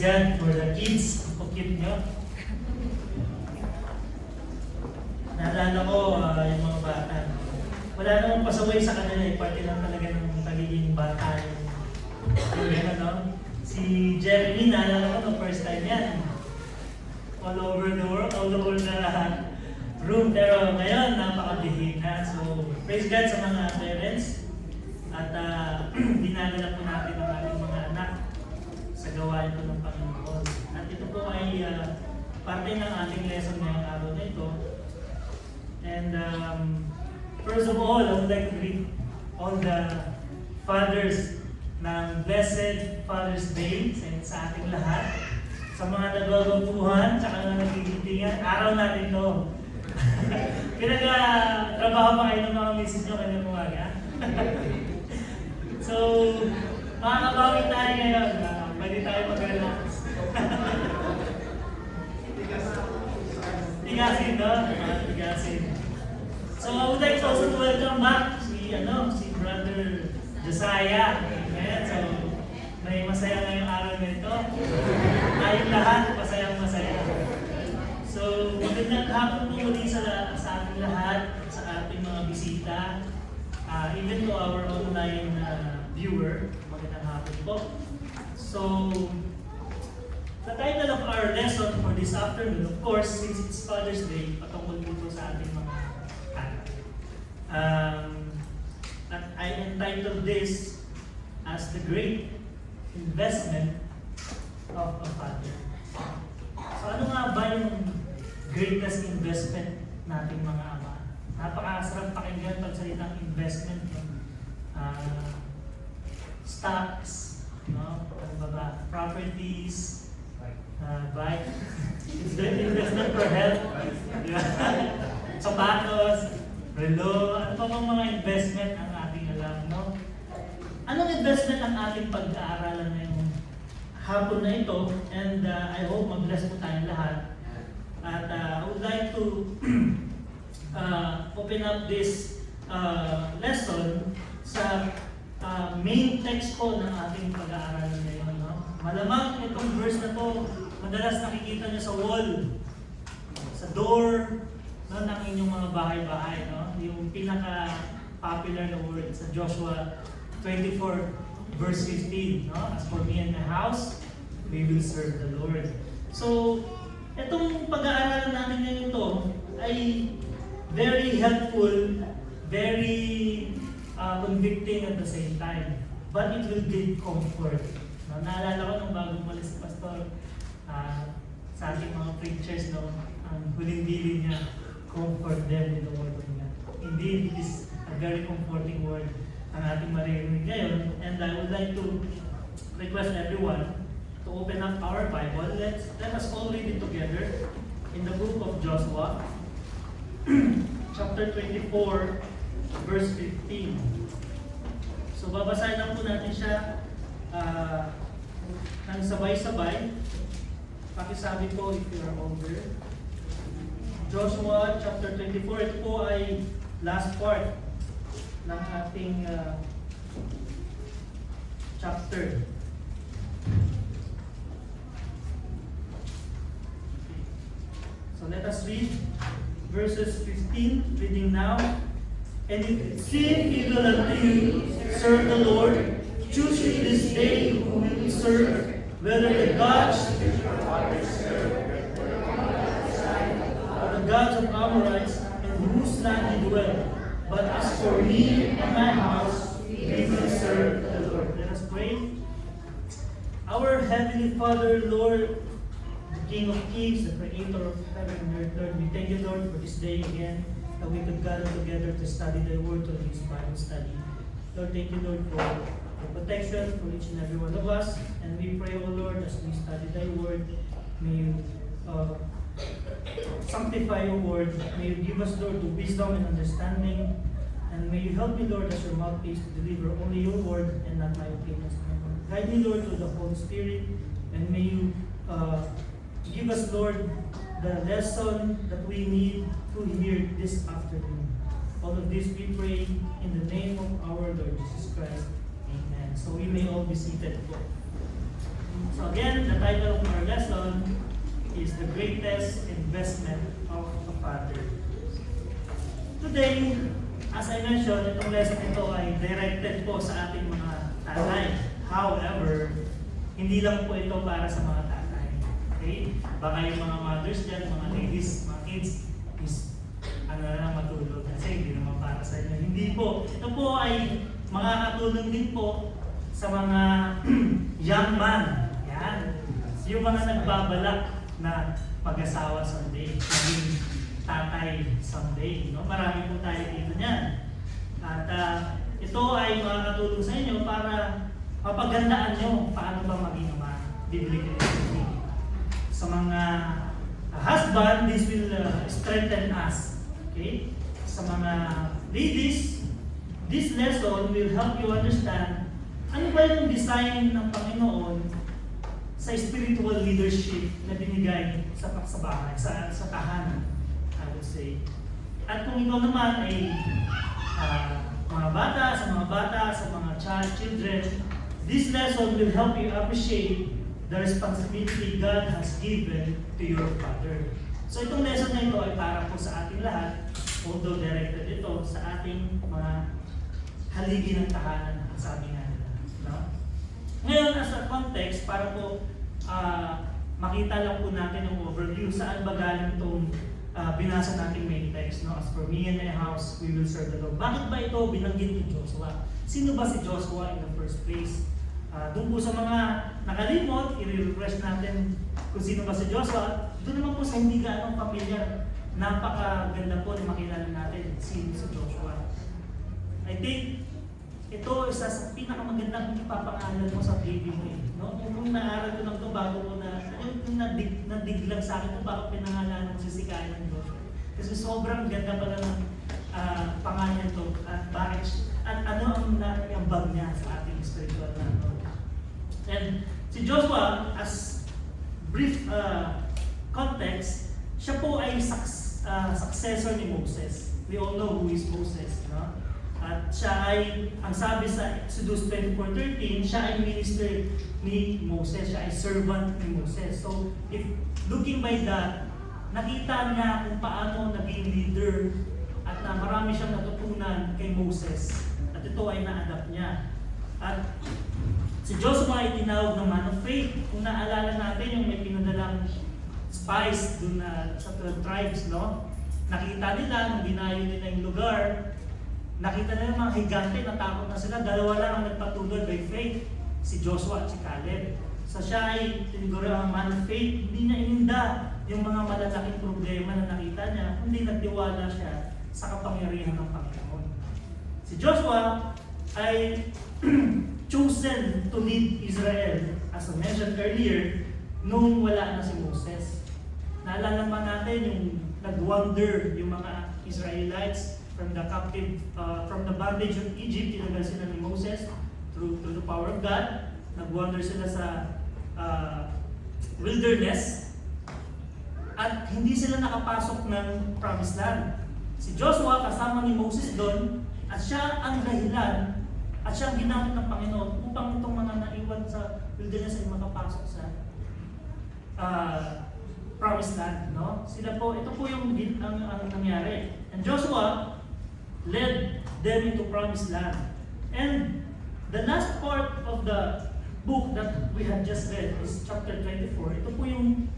God for the kids. Ang cute nyo. Naalala ko yung mga bata. Wala namang pasaway sa kanila. Parte lang talaga ng pagiging bata. Yung ano, si Jeremy, naalala ko no first time yan. All over the world, all over the room. Pero ngayon, napakabihig na. So, praise God sa mga parents. At dinadala po natin ang ating mga anak sa gawain po ng Panginoon. At ito po ay parte ng ating lesson ngayong araw na ito. And first of all, I would like to greet all the fathers ng Blessed Father's Day sa ating lahat. Sa mga nagagawuhan, tsaka na nagigitingan, araw natin ito. Pinag-trabaho pa kayo ng mga misis nyo kanyang umaga. So, makakabawi tayo ngayon. Pwede tayo mag-relax. Tigasin, no? Tigasin. So, I would like also to welcome back si Brother Josiah. Ayan, so, may masaya ngayong araw nito. Tayong lahat, masayang-masaya. So, magandang hapon po muli sa ating lahat, sa ating mga bisita. Even to our online viewer, magandang hapon po. So, the title of our lesson for this afternoon, of course, since it's Father's Day, patungkol dito sa ating mga anak. At I entitled this as the great investment of a father. So, ano nga ba yung greatest investment nating mga ama? Napakasarap pakinggan pag salitang investment. Stocks, no? Ano ba? Properties, bike. It's the investment for health. Sapatos, relo. Ano pa bang mga investment ang ating alam, no? Anong investment ang ating pag-aaralan ngayong hapon na ito? And I hope mag-bless po tayong lahat. At I would like to open up this lesson sa main text po ng ating pag-aaralan ngayon. No? Malamang itong verse na to, madalas nakikita nyo sa wall, sa door, no, ng inyong mga bahay-bahay. No? Yung pinaka-popular na word sa Joshua 24 verse 15. No? As for me and my house, we will serve the Lord. So, itong pag-aaralan natin ngayon ito ay very helpful, very convicting at the same time. But it will give comfort. No, naalala ko nung bago umalis si Pastor, sa ating mga preachers, no, ang huling bilin niya, comfort them with the word of God. Indeed, it is a very comforting word ang ating maririnig ngayon. And I would like to request everyone to open up our Bible. Let us all read it together in the book of Joshua, chapter 24, verse 15. So babasahin lang po natin siya ng sabay-sabay. Pakisabi po if you are older. Joshua chapter 24, ito po ay last part ng ating chapter. So let us read verses 15, reading now. And if it seem evil unto you, serve the Lord. Choose ye this day whom you will serve, whether the gods which your fathers served, or the gods of Amorites, in whose land ye dwell. But as for me and my house, we will serve the Lord. Let us pray. Our Heavenly Father, Lord, the King of Kings, the Creator of heaven and earth, Lord, we thank you, Lord, for this day again, that we could gather together to study thy word, to this Bible study. Lord, thank you, Lord, for the protection for each and every one of us. And we pray, O Lord, as we study thy word, may you sanctify your word. May you give us, Lord, the wisdom and understanding. And may you help me, Lord, as your mouthpiece to deliver only your word and not my opinions. Guide me, Lord, through the Holy Spirit. And may you give us, Lord, the lesson that we need to hear this afternoon. All of this we pray in the name of our Lord Jesus Christ. Amen. So we may all be seated po. So again, the title of our lesson is The Greatest Investment of a Father. Today, as I mentioned, itong lesson ito ay directed po sa ating mga tatay. However, hindi lang po ito para sa mga tatay. Okay? Baka yung mga mothers dyan, mga ladies, mga kids, is ano na lang matulog. Kasi hindi naman para sa inyo. Hindi po. Ito po ay makakatulong din po sa mga young man. Yan. Yung mga nagbabalak na mag-asawa someday, maging tatay someday. No? Marami po tayo dito niyan. At ito ay makakatulong sa inyo para mapagandaan nyo paano ba maging ama, biblically speaking. Sa mga husband, this will strengthen us. Okay? Sa mga ladies, this lesson will help you understand ano ba yung design ng Panginoon sa spiritual leadership na binigay sa bahay, sa tahanan, I would say. At kung ikaw naman ay mga bata, sa mga children, this lesson will help you appreciate the responsibility God has given to your father. So itong lesson na ito ay para po sa ating lahat, although directed ito sa ating mga haligi ng tahanan, ang sabi nga nila. No? Ngayon, as a context, para po makita lang po natin yung overview, saan ba galing itong binasa nating main text. No? As for me and my house, we will serve the Lord. Bakit ba ito binanggit ni Joshua? Sino ba si Joshua in the first place? Doon po sa mga nakalimot, i-refresh natin kung sino ba si Joshua. Doon naman po sa hindi gaano familiar, napakaganda po na makilala natin si Joshua. I think ito isa sa pinakamagandang ipapangalan mo sa baby mo. No? Nung naaral ko lang ito bago ko nadiglang sa akin kung bakit pinangalan mo si Kaya ng Joshua. Kasi sobrang ganda pala ng pangalan ito at bakit at ano ang naiambag niya sa ating spiritual na. And si Joshua, as brief context, siya po ay successor ni Moses. We all know who is Moses, no? At siya ay, ang sabi sa Exodus 24:13, siya ay minister ni Moses, siya ay servant ni Moses. So, if looking by that, nakita niya kung paano naging leader at na marami siyang natutunan kay Moses. At ito ay na-adapt niya. At si Joshua ay tinawag na man of faith. Kung naalala natin yung may pinadalang spies dun sa 12 tribes, no? Nakita nila, nung dinayo nila yung lugar, nakita nila mga higante, natakot na sila. Dalawa lang ang nagpatuloy by faith, si Joshua at si Caleb. So siya ay tiniguro ang man of faith. Hindi niya ininda yung mga malalaking problema na nakita niya, kundi nagtiwala siya sa kapangyarihan ng Panginoon. Si Joshua ay chosen to lead Israel, as I mentioned earlier, nung wala na si Moses. Naalala naman natin yung nag-wander yung mga Israelites from the bondage of Egypt. Tinagal sila ni Moses through the power of God. Nag-wander sila sa wilderness at hindi sila nakapasok ng promised land. Si Joshua kasama ni Moses doon at siya ang dahilan at siyang ginamit ng Panginoon upang itong mga naiwan sa wilderness ay makapasok sa promised land. No? Sila po, ito po yung ang nangyari. And Joshua led them into promised land. And the last part of the book that we had just read is chapter 24. Ito po yung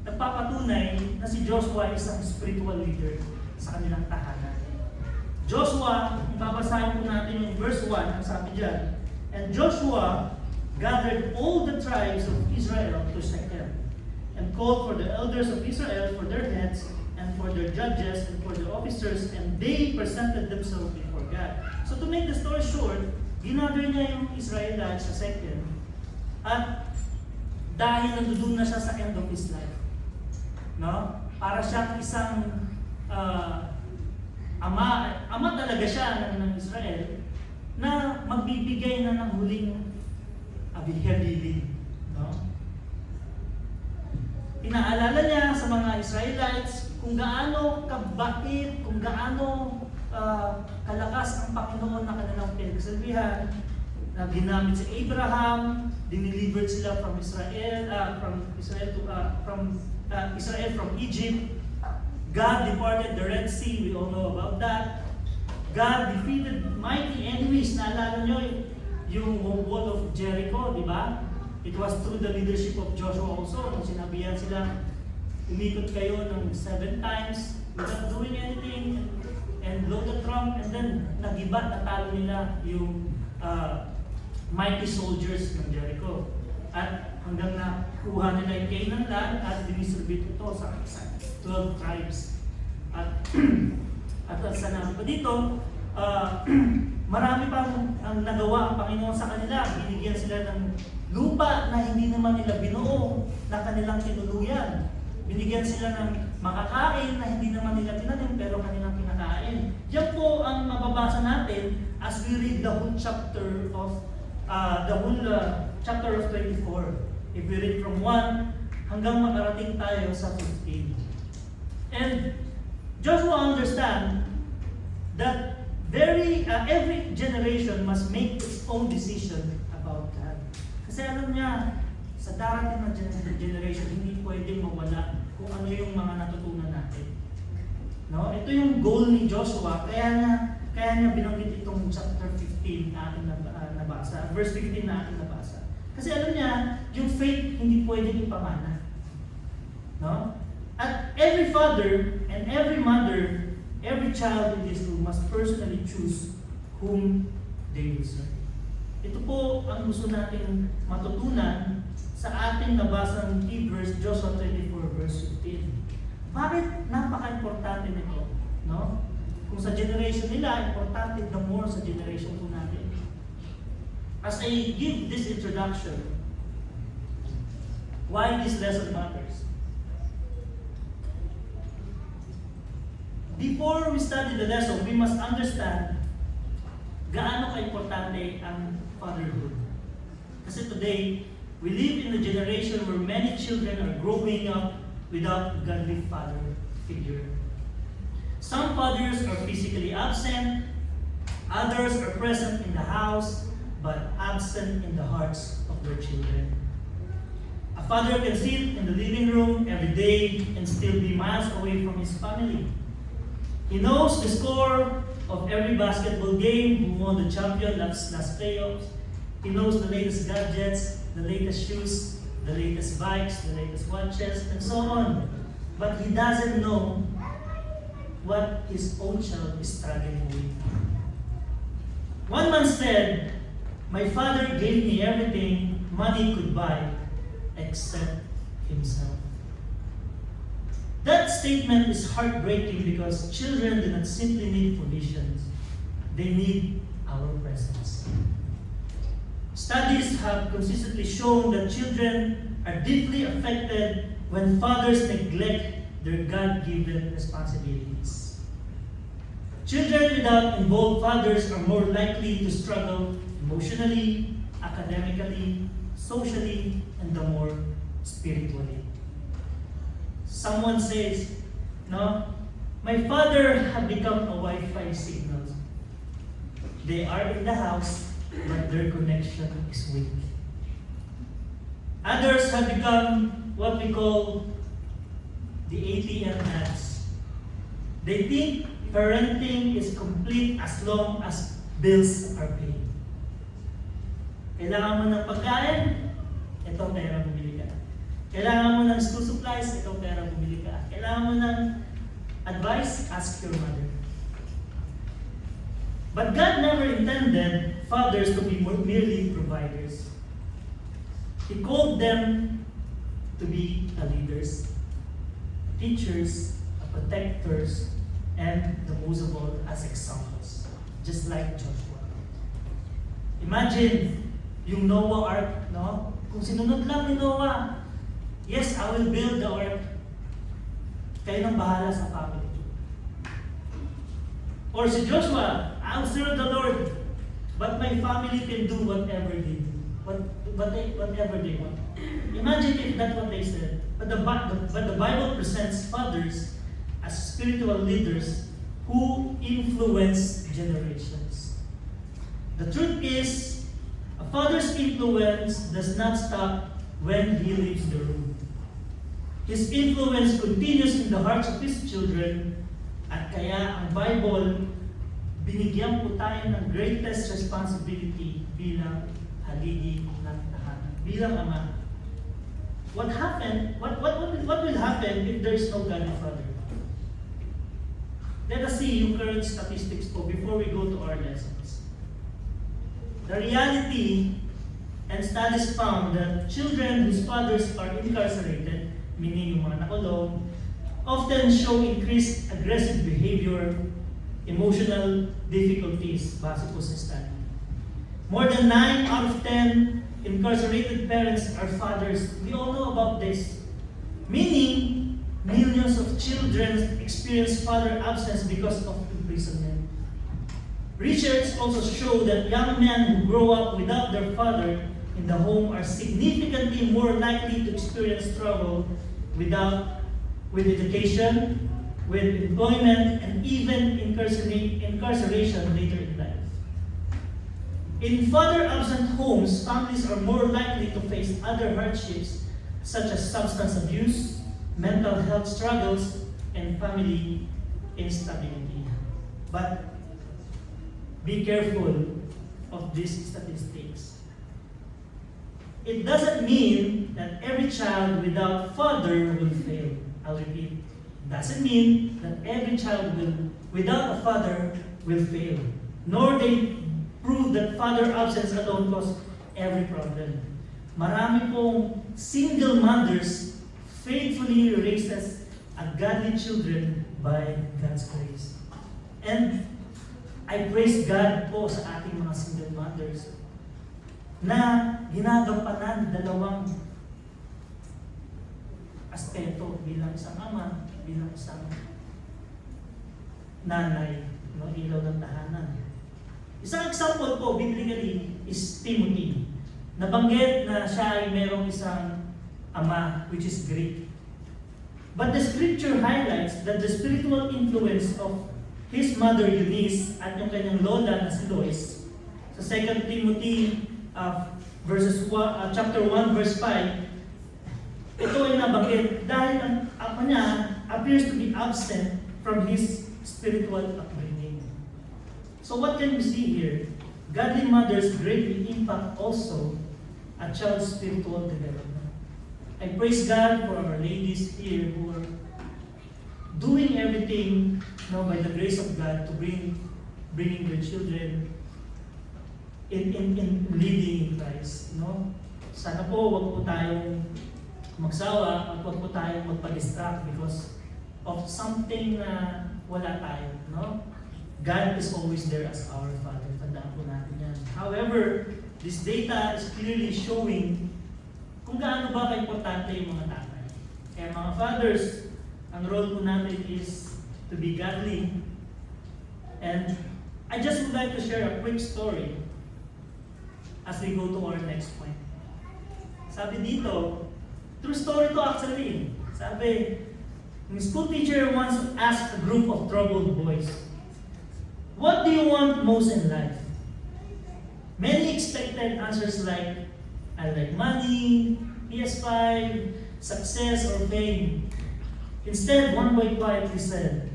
nagpapatunay na si Joshua ay isang spiritual leader sa kanilang tahanan. Joshua, babasahin po natin yung verse 1, ang sabi dyan, and Joshua gathered all the tribes of Israel to Shechem, and called for the elders of Israel for their heads, and for their judges, and for their officers, and they presented themselves before God. So to make the story short, ginather niya yung Israelites sa Shechem, at dahil nandoon na siya sa end of his life, no? Para siyang isang ama talaga siya ng Israel na magbibigay na ng huling habilin, no? Inaalala niya sa mga Israelites kung gaano kabait, kung gaano kalakas ang Panginoon na kanilang pinagsasabihan, na ginamit si Abraham, dinelivered sila from Israel, Israel from Egypt. God departed the Red Sea, we all know about that. God defeated mighty enemies. Naalala nyo yung wall of Jericho, di ba? It was through the leadership of Joshua also. Nung sinabihan sila, umikot kayo ng 7 times without doing anything and blow the trump, and then nagiba, natalo nila yung mighty soldiers ng Jericho. At hanggang nakuha nila yung Canaan land at dinistribute ito sa 12 tribes. At sanabi pa dito, marami pang ang nagawa ang Panginoon sa kanila. Binigyan sila ng lupa na hindi naman nila binuo na kanilang tinuluyan. Binigyan sila ng makakain na hindi naman nila tinanim pero kanilang kinakain. Yan po ang mababasa natin as we read the whole chapter of 24. If we read from 1 hanggang makarating tayo sa 15. And Joshua understand that every generation must make its own decision about God. Kasi alam niya, sa darating na generation, hindi pwedeng mawala kung ano yung mga natutunan natin. No? Ito yung goal ni Joshua, kaya niya binanggit itong chapter 15 na ating nabasa, verse 15 na ating nabasa. Kasi alam niya, yung faith hindi pwedeng ipamana. No? At every father and every mother, every child in this room must personally choose whom they will serve. Ito po ang gusto natin matutunan sa ating nabasang key verse, Joshua 24 verse 15. Bakit napaka-importante nito? No? Kung sa generation nila, importante the more sa generation po natin. As I give this introduction, why this lesson matters? Before we study the lesson, we must understand gaano ka-importante ang fatherhood. Kasi today, we live in a generation where many children are growing up without a godly father figure. Some fathers are physically absent, others are present in the house, but absent in the hearts of their children. A father can sit in the living room every day and still be miles away from his family. He knows the score of every basketball game, who won the champion last playoffs. He knows the latest gadgets, the latest shoes, the latest bikes, the latest watches, and so on. But he doesn't know what his own child is struggling with. One man said, "My father gave me everything money could buy except himself." That statement is heartbreaking because children do not simply need provisions, they need our presence. Studies have consistently shown that children are deeply affected when fathers neglect their God-given responsibilities. Children without involved fathers are more likely to struggle emotionally, academically, socially, and the more spiritually. Someone says, "No, my father have become a Wi-Fi signal. They are in the house, but their connection is weak." Others have become what we call the ATM ads. They think parenting is complete as long as bills are paid. Kailangan mo ng pagkain, ito pera bumili ka. Kailangan mo ng school supplies, ito pera bumili ka. Kailangan mo ng advice, ask your mother. But God never intended fathers to be merely providers. He called them to be leaders, teachers, protectors, and the most of all, as examples, just like Joshua. Imagine yung Noah Ark, no? Kung sinunod lang ni Noah, "Yes, I will build the ark. Kayo nang bahala sa family." Or si Joshua, "I'll serve the Lord, but my family can do whatever they do, whatever they want." Imagine if that's what they said. But the Bible presents fathers as spiritual leaders who influence generations. The truth is, A father's influence does not stop when he leaves the room. His influence continues in the hearts of his children, at kaya ang Bible, binigyan po tayo ng greatest responsibility bilang haligi ng tahanan, bilang ama. What will happen if there is no God the Father? Let us see yung current statistics po before we go to our lessons. The reality and studies found that children whose fathers are incarcerated, meaning yung mga nakulong, often show increased aggressive behavior, emotional difficulties, base po sa study. More than 9 out of 10 incarcerated parents are fathers. We all know about this. Meaning, millions of children experience father absence because of imprisonment. Research also show that young men who grow up without their father in the home are significantly more likely to experience trouble with education, with employment, and even incarceration later in life. In father-absent homes, families are more likely to face other hardships such as substance abuse, mental health struggles, and family instability. But be careful of these statistics. It doesn't mean that every child without father will fail. I'll repeat. It doesn't mean that every child without a father will fail. Nor they prove that father absence alone causes every problem. Marami pong single mothers faithfully raises a godly children by God's grace. And I praise God po sa ating mga single mothers na ginagampanan dalawang aspeto bilang isang ama, bilang isang nanay, no, ilaw ng tahanan. Isang example po, biblically, is Timothy. Nabanggit na siya ay merong isang ama, which is Greek. But the scripture highlights that the spiritual influence of his mother Eunice at yung kanyang lola na si Lois, sa 2 Timothy chapter 1 verse 5, ito ay nabanggit dahil ang ama niya appears to be absent from his spiritual upbringing. So what can we see here? Godly mothers greatly impact also a child's spiritual development. I praise God for our ladies here who are doing everything, by the grace of God to bringing their children in leading in Christ. Sana po wag po tayong magsawa at wag po tayong magpa-distract because of something na wala tayo. God is always there as our Father. Tandaan po natin yan. However, this data is clearly showing kung gaano ba ka-importante yung mga tatay. Kaya mga fathers, ang role po natin is to be godly. And I just would like to share a quick story as we go to our next point. Sabi dito, true story to actually. Sabi, the school teacher once asked a group of troubled boys, "What do you want most in life?" Many expected answers like, "I like money, PS5, success, or fame." Instead, one boy quietly said,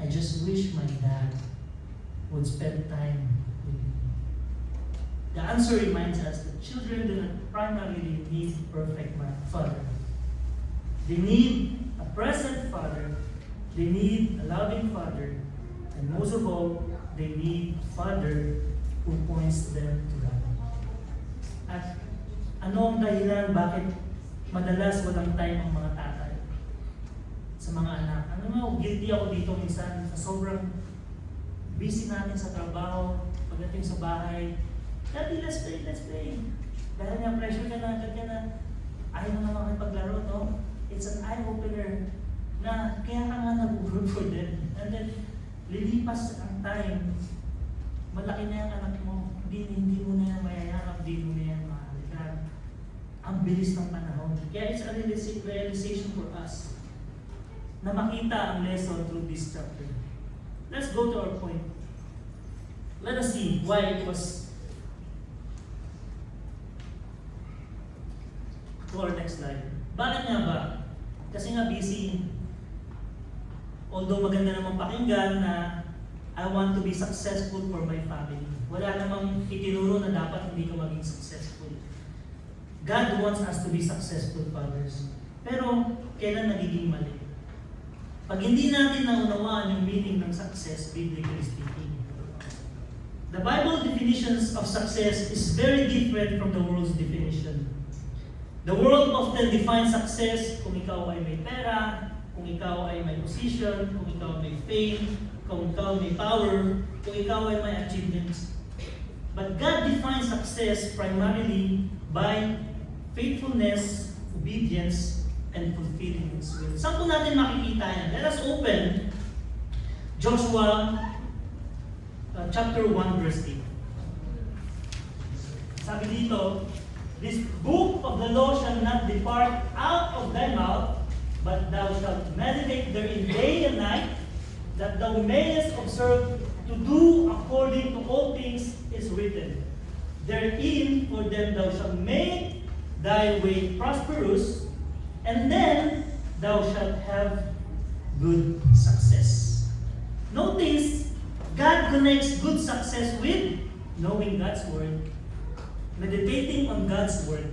"I just wish my dad would spend time with me." The answer reminds us that children do not primarily need a perfect father. They need a present father. They need a loving father. And most of all, they need a father who points them to God. At ano ang dahilan bakit madalas walang time ang mga tatay sa mga anak? Guilty ako dito minsan sa sobrang busy natin sa trabaho, pagdating sa bahay. Daddy, let's play. Dahil nga pressure ka na, agad ka na, ayaw mo naman paglaro, no? It's an eye-opener na kaya ka nga nag-work for them. And then, lilipas ang time, malaki na yung anak mo, hindi mo na yan mayayakap, hindi mo na yan mahalikan. Ang bilis ng panahon. Kaya it's a realization for us na makita ang lesson through this chapter. Let's go to our point. Let us see why it was 4, next slide. Bakit nga ba? Kasi nga busy. Although maganda namang pakinggan na I want to be successful for my family. Wala namang itinuro na dapat hindi ka maging successful. God wants us to be successful fathers. Pero kailan nagiging mali? Pag hindi natin naunawaan yung meaning ng success, biblically speaking. The Bible definitions of success is very different from the world's definition. The world often defines success kung ikaw ay may pera, kung ikaw ay may position, kung ikaw may fame, kung ikaw may power, kung ikaw ay may achievements. But God defines success primarily by faithfulness, obedience, and fulfilling His will. Saan po natin makikita yan? Let us open Joshua chapter 1 verse 8. Sabi dito, this book of the law shall not depart out of thy mouth, but thou shalt meditate therein day and night, that thou mayest observe to do according to all things is written. Therein for them thou shalt make thy way prosperous, and then thou shalt have good success. Notice, God connects good success with knowing God's word, meditating on God's word,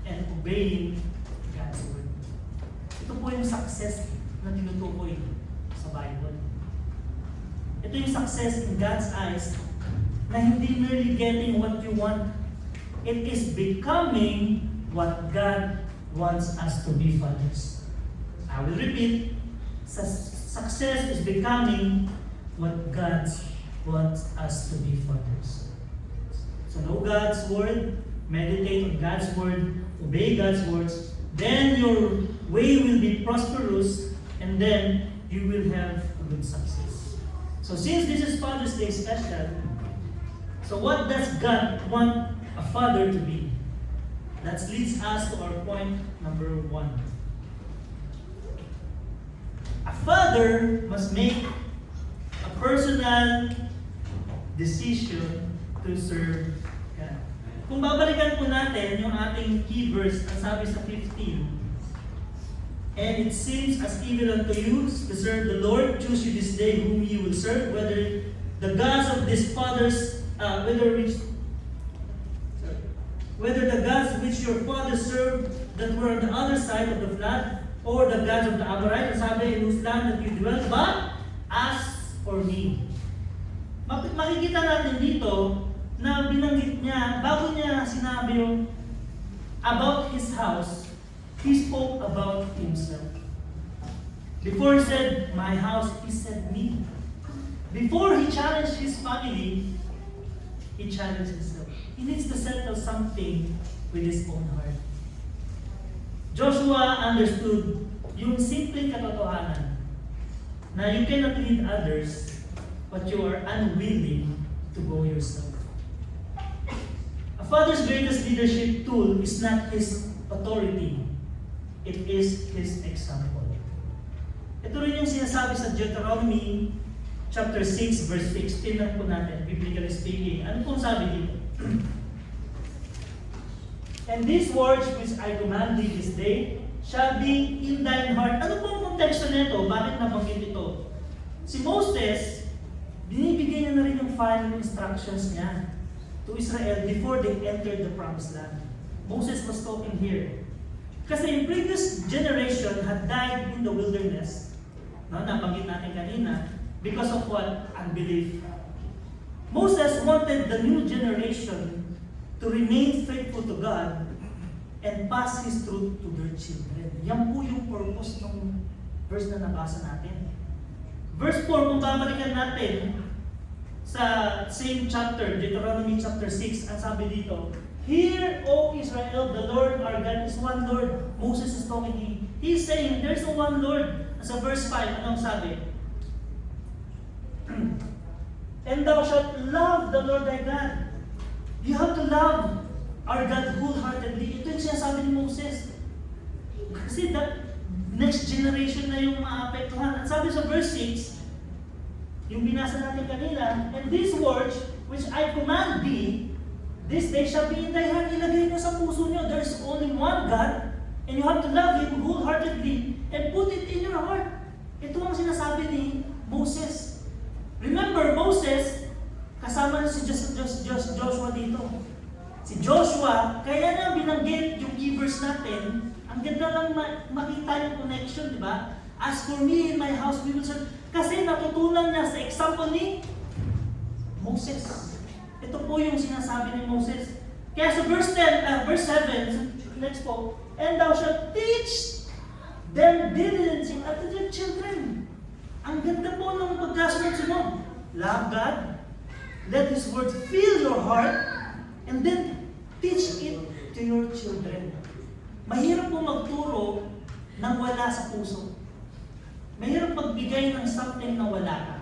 and obeying God's word. Ito po yung success na tinutukoy sa Bible. Ito yung success in God's eyes na hindi merely getting what you want. It is becoming what God wants us to be, fathers. I will repeat, success is becoming what God wants us to be, fathers. So know God's word, meditate on God's word, obey God's words, then your way will be prosperous, and then you will have a good success. So since this is Father's Day special, so what does God want a father to be? That leads us to our point number 1. A father must make a personal decision to serve God. Kung babalikan po natin yung ating key verse, ang sabi sa 15, and it seems as evil unto you to serve the Lord, choose you this day whom you will serve, whether the gods of these fathers, whether the gods which your fathers served that were on the other side of the flood, or the gods of the Amorites, sabi, in whose land that you dwell, but as for me. Makikita natin dito na binanggit niya, bago niya sinabi yung about his house, he spoke about himself. Before he said, my house, he said me. Before he challenged his family, he challenged himself. He needs to settle something with his own heart. Joshua understood yung simpleng katotohanan na you cannot lead others but you are unwilling to go yourself. A father's greatest leadership tool is not his authority, it is his example. Ito rin yung sinasabi sa Deuteronomy chapter 6 verse 16 lang po natin, biblically speaking. Ano pong sabi dito? And these words which I command thee this day shall be in thine heart. Ano pong konteksto nito? Bakit nabanggit ito? Si Moses, binibigay niya na rin yung final instructions niya to Israel before they entered the promised land. Moses was talking here. Kasi in previous generation had died in the wilderness, no, nabanggit natin kanina, because of what? Unbelief. Moses wanted the new generation to remain faithful to God and pass His truth to their children. Yan po yung purpose ng verse na nabasa natin. Verse 4, kung babalikan natin sa same chapter, Deuteronomy chapter 6, ang sabi dito, hear, O Israel, the Lord our God is one Lord. Moses is talking. He's saying, there's a one Lord. Sa verse 5, anong sabi? And thou shalt love the Lord thy God. You have to love our God wholeheartedly. Ito yung sinasabi ni Moses. Kasi that next generation na yung maapektuhan. At sabi sa verse 6, yung binasa natin kanina, and these words which I command thee This day shall be in thy heart. Ilagay nyo sa puso nyo. There's only one God, and you have to love Him wholeheartedly and put it in your heart. Ito ang sinasabi ni Moses. Remember, Moses, kasama na si Joshua dito. Si Joshua, kaya na binanggit yung key verse natin, ang ganda lang makita yung connection, di ba? As for me in my house, we will serve. Kasi natutunan niya sa example ni Moses. Ito po yung sinasabi ni Moses. Kaya sa verse 7, let's go. And thou shalt teach them diligence unto their children. Ang ganda po ng pagkasunod mo. Love God. Let His word fill your heart. And then, teach it to your children. Mahirap po magturo nang wala sa puso. Mahirap magbigay ng something na wala ka.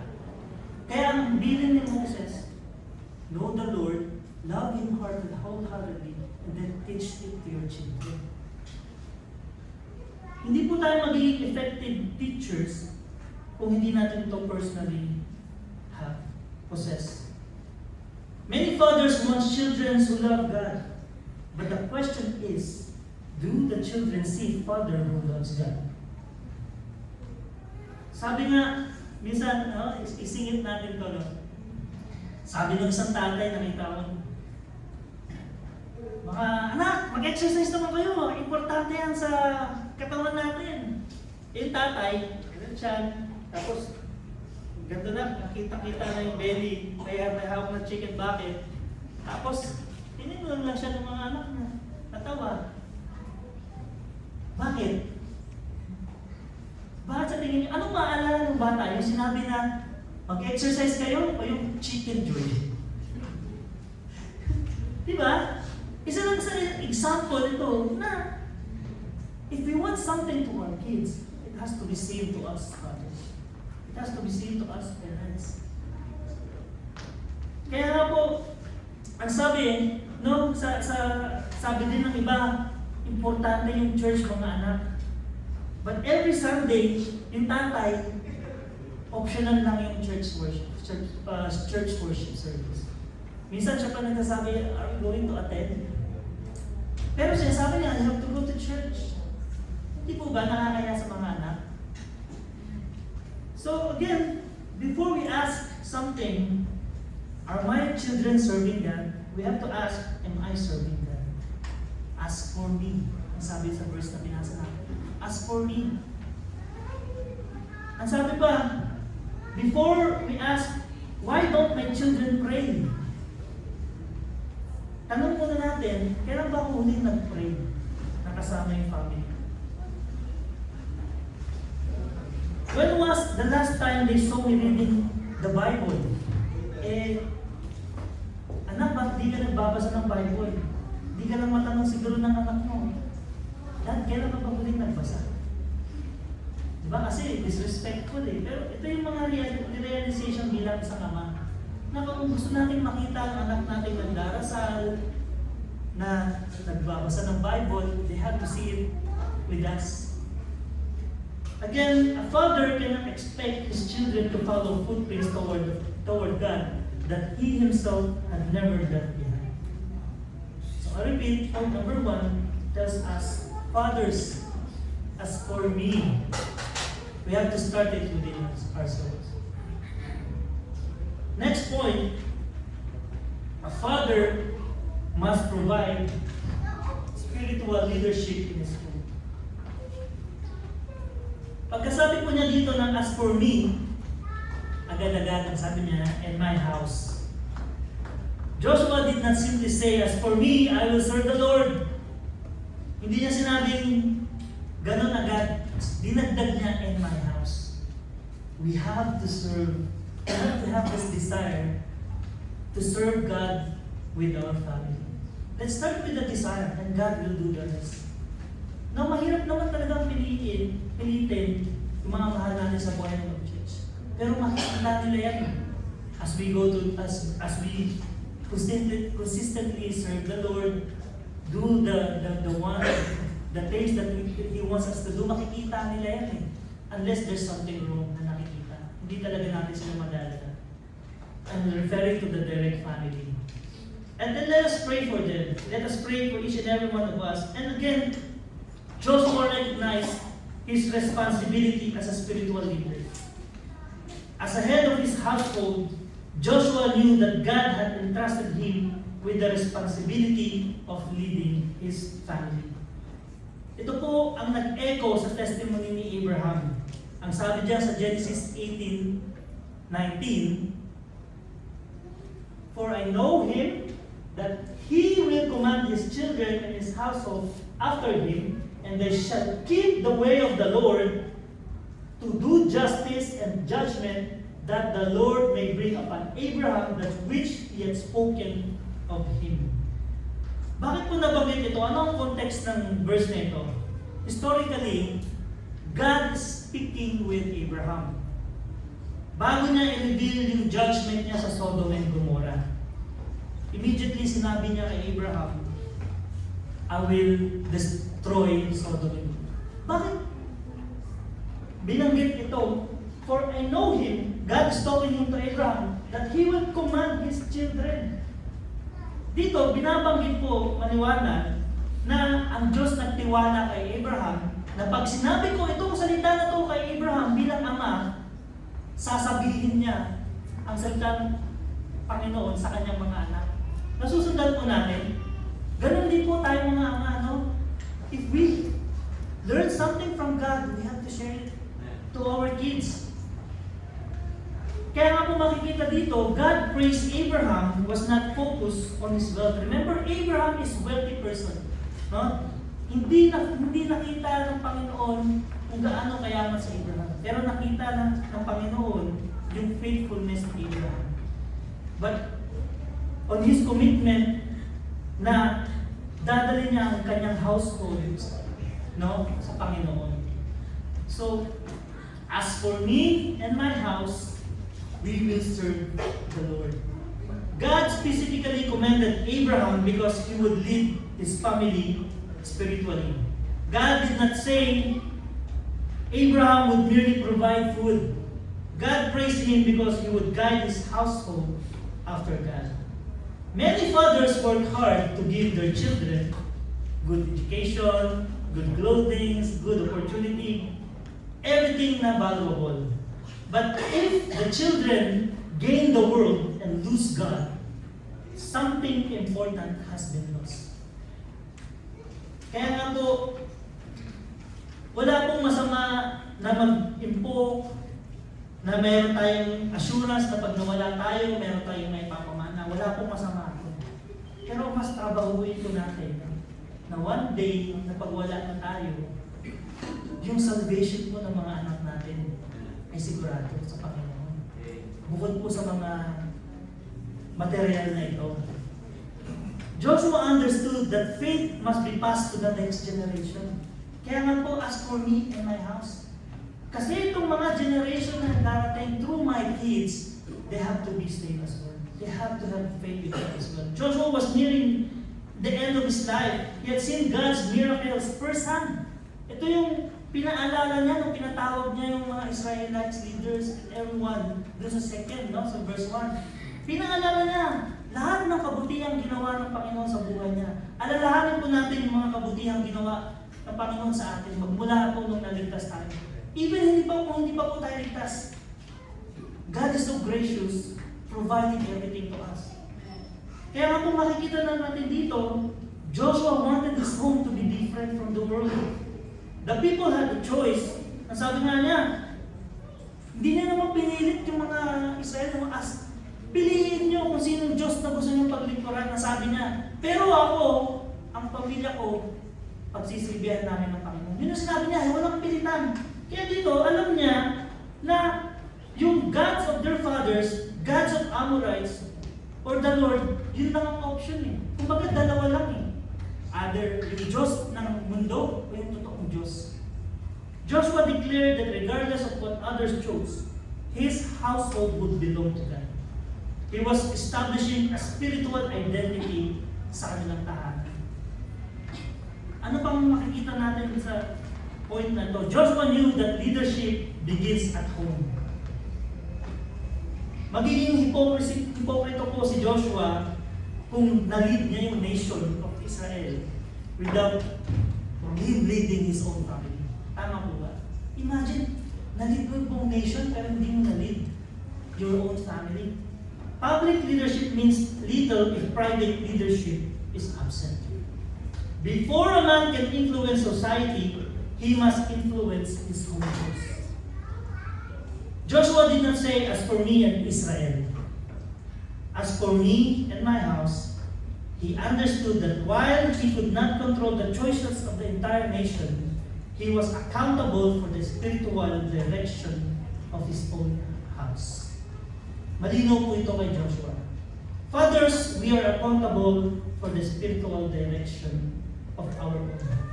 Kaya ang bilin ni Moses, know the Lord, love Him wholeheartedly, and then teach it to your children. Hindi po tayo magiging effective teachers kung hindi natin ito personally possess. Many fathers want children who love God. But the question is, do the children see Father who loves God? Sabi nga, minsan, isingit natin ito, no? Sabi ng isang tatay, nakita ko, mga anak, mag-exercise naman kayo. Importante yan sa katawan natin. Yung tatay, ganun siya, tapos, ganda na, nakita-kita na yung belly, may hawak na chicken bucket. Tapos, tininulan lang siya ng mga anak niya. Natawa. Bakit? Bakit sa tingin niyo? Anong maalala ng bata? Yung sinabi na, mag-exercise kayo o yung chicken joy? Diba? Isa lang sa example ito na if we want something to our kids, it has to be seen to us, fathers. It has to be seen to us, parents. Kaya nga po, ang sabi, no, sabi din ng iba, importante yung church mga anak. But every Sunday, yung tatay, optional lang yung church worship service. Minsan siya pa nagsasabi, are we going to attend? Pero siya sabi niya, you have to go to church. Hindi po ba nakakaya sa mga anak? So again, before we ask something, are my children serving God? We have to ask, am I serving God? Ask for me. Ang sabi sa verse na pinasa natin. Ask for me. Ang sabi pa, before we ask, why don't my children pray? Tanong muna natin, kailan ba ako huling nag-pray? Nakasama yung family. When was the last time they saw me reading the Bible? Anak, ba't di ka nagbabasa ng Bible? Di ka lang matanong siguro ng anak mo. Dad, kailan ka ba huling nagbasa? Diba? Kasi disrespectful eh. Pero ito yung mga realization bilang isang ama. Na kung gusto natin makita ang anak natin nagdarasal, na nagbabasa ng Bible, they have to see it with us. Again, a father cannot expect his children to follow footprints toward God that he himself had never left behind. So I repeat, point number 1 tells us, fathers, as for me, we have to start it within ourselves. Next point, a father must provide spiritual leadership in his home. Pagkasabi po niya dito ng as for me, agad-agad ang sabi niya, and my house. Joshua did not simply say, as for me, I will serve the Lord. Hindi niya sinabing ganon agad. Dinagdag niya, in my house. We have to serve. We have to have this desire to serve God with our family. Let's start with the desire, and God will do the rest. Now, mahirap naman talagang pilitin yung mga mahal natin sa buhay ng church. Pero makikita nila yan. As we go to, as we consistently serve the Lord, do the things that He wants us to do, makikita nila yan eh. Unless there's something wrong na nakikita. Hindi talaga natin sila madalaga. I'm referring to the direct family. And then let us pray for them. Let us pray for each and every one of us. And again, Joshua recognized his responsibility as a spiritual leader. As a head of his household, Joshua knew that God had entrusted him with the responsibility of leading his family. Ito po ang nag-echo sa testimony ni Abraham. Ang sabi diyan sa Genesis 18:19, "For I know him, that he will command his children and his household after him, and they shall keep the way of the Lord to do justice and judgment, that the Lord may bring upon Abraham that which he had spoken of him." Bakit po nabanggit ito? Ano ang context ng verse na ito? Historically, God is speaking with Abraham. Bago niya i-reveal yung judgment niya sa Sodom and Gomorrah, immediately sinabi niya kay Abraham, "I will destroy Sodom and Gomorrah." Bakit binanggit ito? "For I know him," God is talking him to Abraham, "that he will command his children." Dito, binabanggit po maniwala na ang Diyos nagtiwala kay Abraham na pag sinabi ko itong salita na to kay Abraham bilang ama, sasabihin niya ang salita ng Panginoon sa kanyang mga anak. Nasusundan po natin. Ganun din po tayo mga ama, no? If we learn something from God, we have to share it to our kids. Kaya nga po makikita dito, God praised Abraham was not focused on his wealth. Remember, Abraham is a wealthy person. No? Hindi nakita ng Panginoon kung gaano kayaman sa Abraham. Pero nakita ng Panginoon yung faithfulness ni Abraham. But on his commitment na dadali niya ang kanyang household, no, sa Panginoon. So, as for me and my house, we will serve the Lord. God specifically commended Abraham because he would lead his family spiritually. God did not say Abraham would merely provide food. God praised him because he would guide his household after God. Many fathers work hard to give their children good education, good clothing, good opportunity, everything na valuable. But if the children gain the world and lose God, something important has been lost. Kaya nga po, wala pong masama na mag-impo, na mayroon tayong assurance na pag nawala tayo, mayroon tayong may papamana. Wala pong masama po. Pero mas trabahuin po natin na one day, na pag wala na tayo, yung salvation po ng mga anak natin ay sigurado sa Panginoon. Bukod po sa mga material na ito. Joshua understood that faith must be passed to the next generation. Kaya nga po, as for me and my house. Kasi itong mga generation na darating through my kids, they have to be saved as well. They have to have faith with God as well. Joshua was nearing the end of his life. He had seen God's miracles firsthand. Ito yung pinaalala niya nung pinatawag niya yung mga Israelites leaders and everyone doon sa second, no? Sa verse 1. Pinaalala niya lahat ng kabutihang ginawa ng Panginoon sa buhay niya. Alalahanin po natin yung mga kabutihang ginawa ng Panginoon sa atin magmula po nung naligtas tayo. Even hindi pa po tayo ligtas. God is so gracious, providing everything to us. Kaya nga po makikita na natin dito, Joshua wanted his home to be different from the world. The people had a choice. Ang sabi nga niya, hindi niya naman pinilit yung mga Israel na piliin niyo kung sinong Diyos na gusto niyong paglingkuran. Na sabi niya, pero ako, ang pamilya ko, pagsisilbihan namin ng Panginoon. Yun ang sinabi niya, walang pilitan. Kaya dito, alam niya na yung gods of their fathers, gods of Amorites, or the Lord, yun lang ang option eh. Kumbaga dalawa lang eh. Either yung Diyos ng mundo o yung totoong Diyos. Joshua declared that regardless of what others chose, his household would belong to God. He was establishing a spiritual identity sa kanilang tahanan. Ano pang makikita natin sa point na to? Joshua knew that leadership begins at home. Magiging hipokrito po si Joshua kung na-lead niya yung nation of Israel without him leading his own family. Tama po ba? Imagine, na-lead mo yung buong nation pero hindi mo na-lead your own family. Public leadership means little if private leadership is absent. Before a man can influence society, he must influence his own house. Joshua did not say, "As for me and Israel." As for me and my house, he understood that while he could not control the choices of the entire nation, he was accountable for the spiritual direction of his own house. Malinaw po ito kay Joshua. Fathers, we are accountable for the spiritual direction of our own home.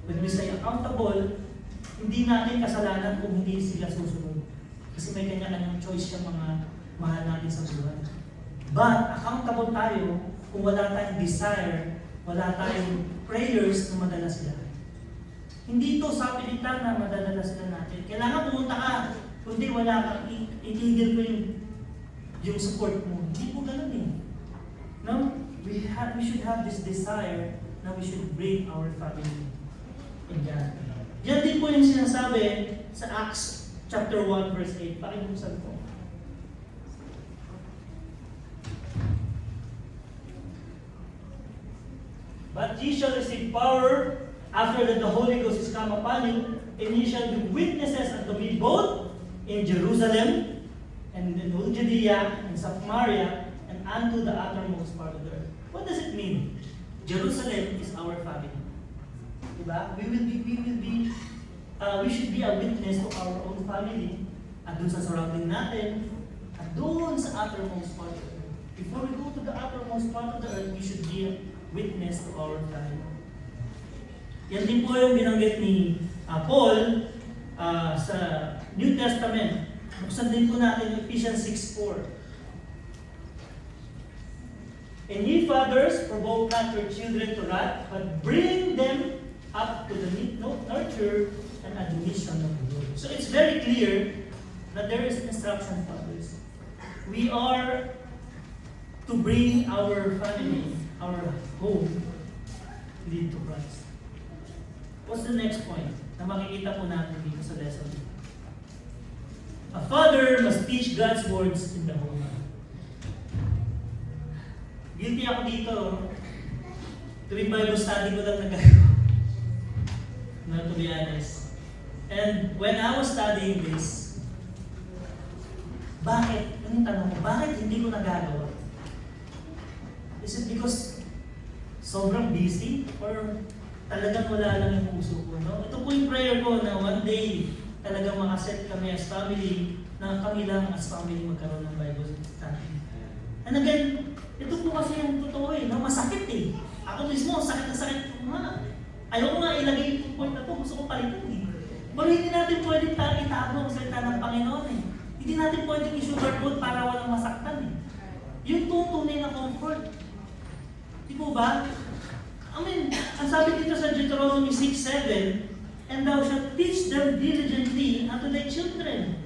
When we say accountable, hindi natin kasalanan kung hindi sila susunod. Kasi may kanya-kanyang choice yung mga mahal natin sa buhay. But accountable tayo kung wala tayong desire, wala tayong prayers na madala sila. Hindi ito sa pilitan na madadala sila natin. Kailangan pumunta ka, kundi wala kang itigil mo yung support mo. Hindi po ganun eh. No? We should have this desire na we should bring our family in God. Yan din po yung sinasabi sa Acts chapter 1 verse 8. Pakibuksan po. But ye shall receive power after that the Holy Ghost is come upon you, and ye shall be witnesses unto me both in Jerusalem and in all Judea and Samaria and unto the uttermost part of the earth. What does it mean? Jerusalem is our family. Diba? We should be a witness to our own family at dun sa surrounding natin at dun sa uttermost part of the earth. Before we go to the uttermost part of the earth, we should be a witness to our family. Yan din po yung binanggit ni Paul sa New Testament. Buksan din po natin Ephesians 6:4. And ye fathers, provoke not your children to wrath, but bring them up to the nurture and admonition of the Lord. So it's very clear that there is instruction, fathers. We are to bring our family, our home, lead to Christ. What's the next point na makikita po natin dito sa lesson? A father must teach God's words in the home. Guilty ako dito. Tuwing Bible study ko lang nagagawa. No, to be honest. And when I was studying this, bakit? Anong tanong ko? Bakit hindi ko nagagawa? Is it because sobrang busy? Or talagang wala lang yung puso ko? No? Ito po yung prayer ko na one day talagang makaset kami as family na kami lang as family magkaroon ng Bible study. And again, ito po kasi yung totoo eh, no? Masakit eh. Ako mismo, sakit na sakit ko nga. Ayaw ko nga ilagay yung point na to, gusto ko palitan eh. Pero hindi natin pwedeng itago ang salita ng Panginoon eh. Hindi natin pwedeng i-sugarcoat para walang masaktan eh. Yung tunay na comfort. Di po ba? I mean, ang sabi dito sa Deuteronomy 6:7, and thou shalt teach them diligently unto thy children.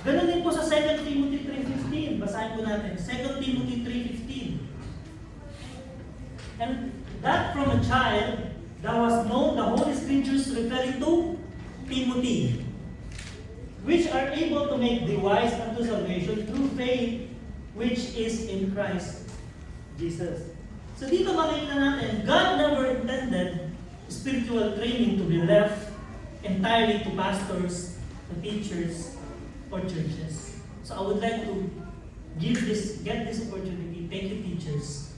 Ganun din po sa 2 Timothy 3:15. Basahin po natin. 2 Timothy 3:15. And that from a child, thou hast known the Holy Scriptures referring to Timothy, which are able to make thee wise unto salvation through faith which is in Christ Jesus. So dito makikita natin, God never intended spiritual training to be left entirely to pastors, to teachers, or churches. So I would like to get this opportunity. Thank you, teachers,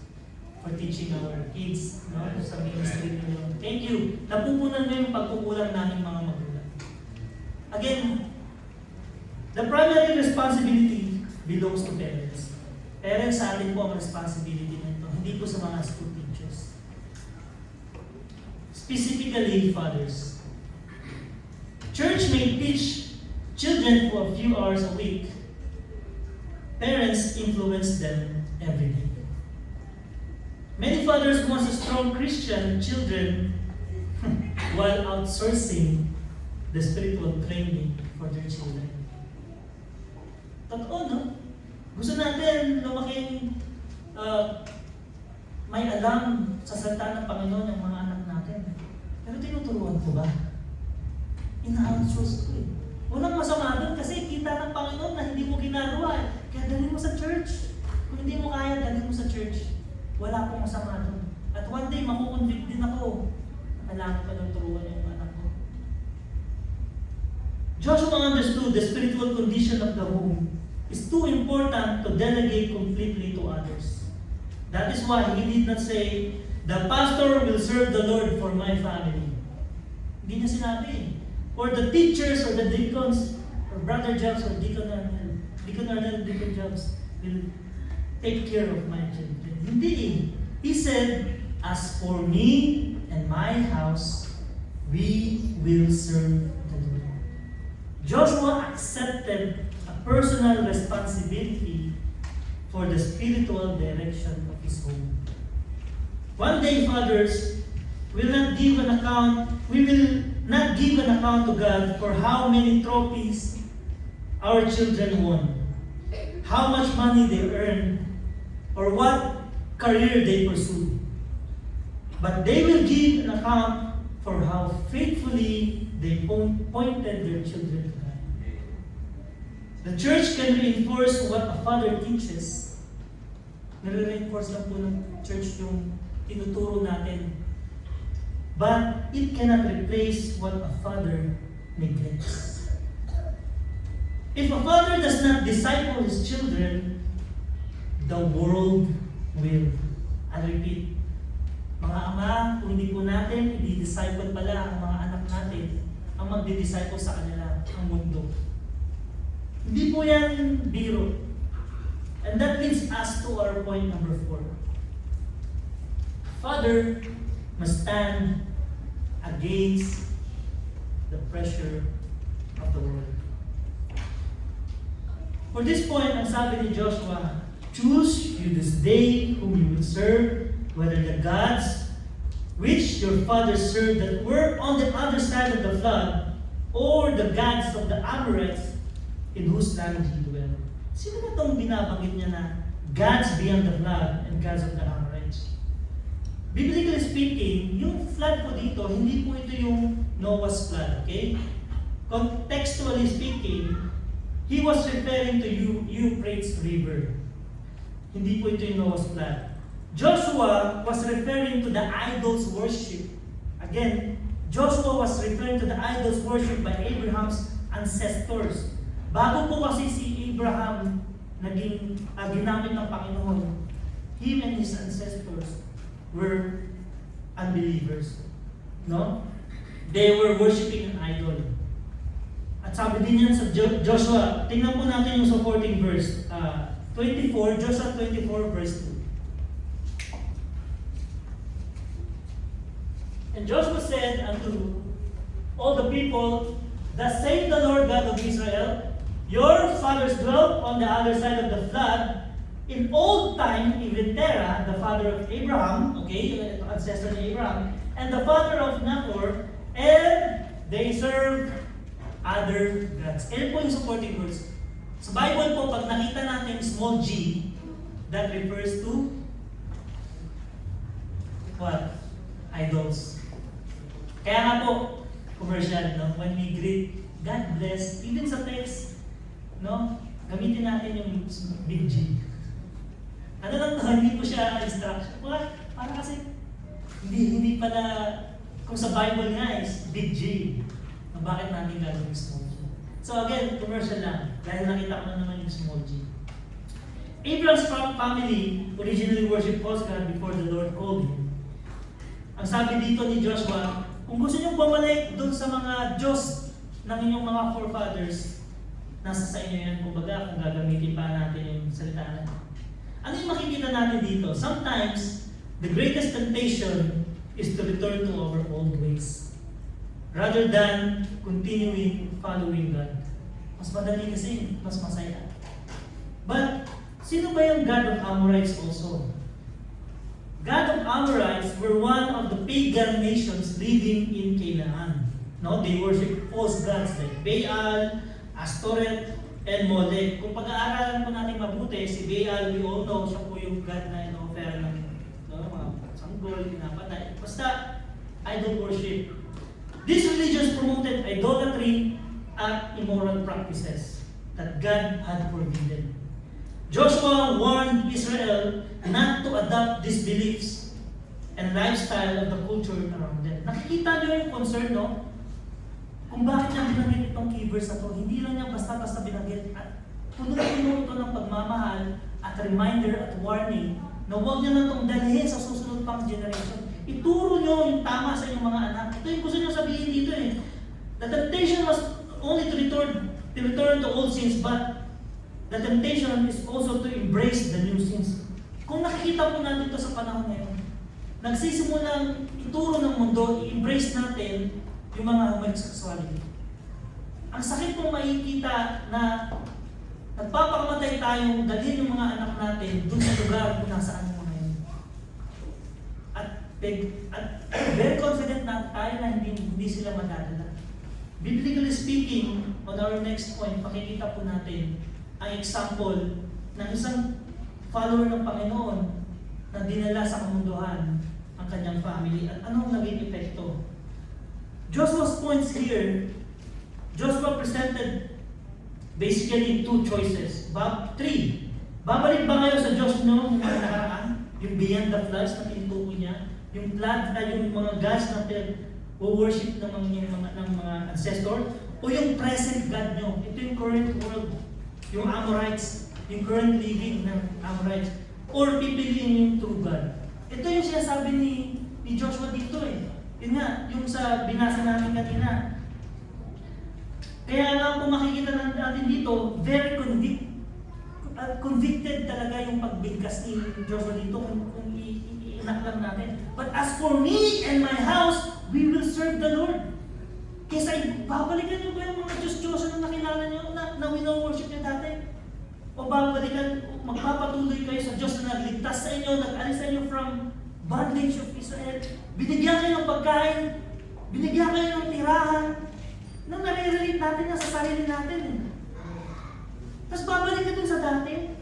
for teaching our kids, no, sa ministry ninyo. Thank you. Napupunan mo yung pagkukulang namin mga magulang. Again, the primary responsibility belongs to parents. Parents, sa atin po ang responsibility nito, hindi po sa mga school teachers. Specifically, fathers. Church may teach children for a few hours a week. Parents influence them every day. Many fathers want a strong Christian children while outsourcing the spiritual training for their children. Totoo, no? Gusto natin lumaking may alam sa salita ng Panginoon yung mga anak natin. Pero tinuturuan ko ba? Ina-outsource ko eh. Walang masama doon kasi kita ng Panginoon na hindi mo ginagawa eh. Kaya dalhin mo sa church. Kung hindi mo kaya, dalhin mo sa church. Wala pong masama doon. At one day, makukonvict din ako. Kailangan ko ng turuan yung anak ko. Joshua understood the spiritual condition of the home is too important to delegate completely to others. That is why he did not say, the pastor will serve the Lord for my family. Hindi niya sinabi. Or the teachers or the deacons or brother jobs or deacon Arnel, deacon jobs will take care of my children. Hindi. He said, as for me and my house, we will serve the Lord. Joshua accepted a personal responsibility for the spiritual direction of his home. One day, fathers, we will not give an account to God for how many trophies our children won, how much money they earned, or what career they pursue. But they will give an account for how faithfully they pointed their children to God. The church can reinforce what a father teaches. Nare-reinforce lang po ng church yung tinuturo natin. But it cannot replace what a father neglects. If a father does not disciple his children, the world will. I repeat, mga ama, kung hindi po natin, i-disciple pala ang mga anak natin, ang magdi-disciple sa kanila, ang mundo. Hindi po yan biro. And that leads us to our point number 4. Father must stand against the pressure of the world. For this point, ang sabi ni Joshua, choose you this day whom you will serve, whether the gods which your fathers served that were on the other side of the flood, or the gods of the Amorites in whose land he dwelled. Sino na itong binabanggit niya na gods beyond the flood and gods of the Amorites? Biblically speaking, yung flood po dito, hindi po ito yung Noah's flood, okay? Contextually speaking, he was referring to Euphrates River. Hindi po ito yung Noah's flood. Joshua was referring to the idols worship. Again, Joshua was referring to the idols worship by Abraham's ancestors. Bago po kasi si Abraham naging ginamit ng Panginoon, him and his ancestors were unbelievers. No? They were worshiping an idol. At sabi din yan sa Joshua, tingnan po natin yung supporting verse. 24, Joshua 24 verse 2. And Joshua said unto all the people, thus saith the Lord God of Israel, your fathers dwelt on the other side of the flood. In old time, even Terah, the father of Abraham, okay, ancestor ni Abraham, and the father of Nahor, and they served other gods. Yan po yung supporting words. Sa Bible po, pag nakita natin small g, that refers to what? Idols. Kaya nga po, commercial, no? When we greet, God bless, even sa text, no? Gamitin natin yung big G. Ano lang to, hindi po siya instruction. Para kasi, hindi pala, kung sa Bible nga is big G. Bakit natin gagawin yung small G? So again, commercial lang. Dahil nakita ko na naman yung small G. Abraham's family originally worshipped false God before the Lord called him. Ang sabi dito ni Joshua, kung gusto nyo bumalik doon sa mga Diyos ng inyong mga forefathers, nasa sa inyo yan, kumbaga, kung gagamitin pa natin yung salita natin. Ano yung makikita natin dito? Sometimes, the greatest temptation is to return to our old ways rather than continuing following God. Mas madali kasi, mas masaya. But, sino ba yung God of Amorites also? God of Amorites were one of the pagan nations living in Canaan. No, they worship false gods like Baal, Astoret, and Molech. Kung pag-aaralan po natin mabuti, si Baal, we all know, siya po yung God na in-offer ng mga sanggol, pinapatay. Basta, idol worship. These religions promoted idolatry and immoral practices that God had forbidden. Joshua warned Israel not to adopt these beliefs and lifestyle of the culture around them. Nakikita niyo yung concern, no? Kung bakit niya binanggit itong key verse na to, hindi lang niya basta-basta binanggit. At puno-puno ito ng pagmamahal at reminder at warning na huwag niya na itong dalhin sa susunod pang generation. Ituro niyo yung tama sa inyong mga anak. Ito yung gusto niyo sabihin dito eh. The temptation was only to return to old sins, but the temptation is also to embrace the new sins. Kung nakikita po natin ito sa panahon ngayon, nagsisimulang ituro ng mundo, i-embrace natin yung mga homosexuality. Ang sakit pong makikita na nagpapakamatay tayong dalhin yung mga anak natin dun sa lugar kung nasaan mo ngayon. At very confident na tayo na hindi sila madadala. Biblically speaking, on our next point, pakikita po natin ang example ng isang follower ng Panginoon na dinala sa kamunduhan ang kanyang family at anong naging epekto. Joshua's points here, Joshua presented basically two choices. Three. Babalik ba kayo sa Diyos nyo yung mga nakaraan? Yung beyond the floods na tinutukoy niya? Yung flood na yung mga gods na worship ng mga ancestor? O yung present God nyo? Ito yung current world. Yung Amorites, yung current living ng Amorites, or pipiliin yung true God. Ito yung sinasabi ni Joshua dito eh. Yun nga, yung sa binasa namin kanina. Kaya nga kung makikita natin dito, very convicted talaga yung pagbigkas ni Joshua dito kung iinaklam natin. But as for me and my house, we will serve the Lord. Kaysa babalikan niyo ba yung mga Diyos-Diyos na nakilala niyo na wino-worship niyo dati? O babalikan, magpapatuloy kayo sa Diyos na nagligtas sa inyo, nag-alis sa inyo from bondage of Israel. Binigyan kayo ng pagkain, binigyan kayo ng tirahan, nang nare-relate natin na sa sarili natin. Tapos babalik ka dun sa dati.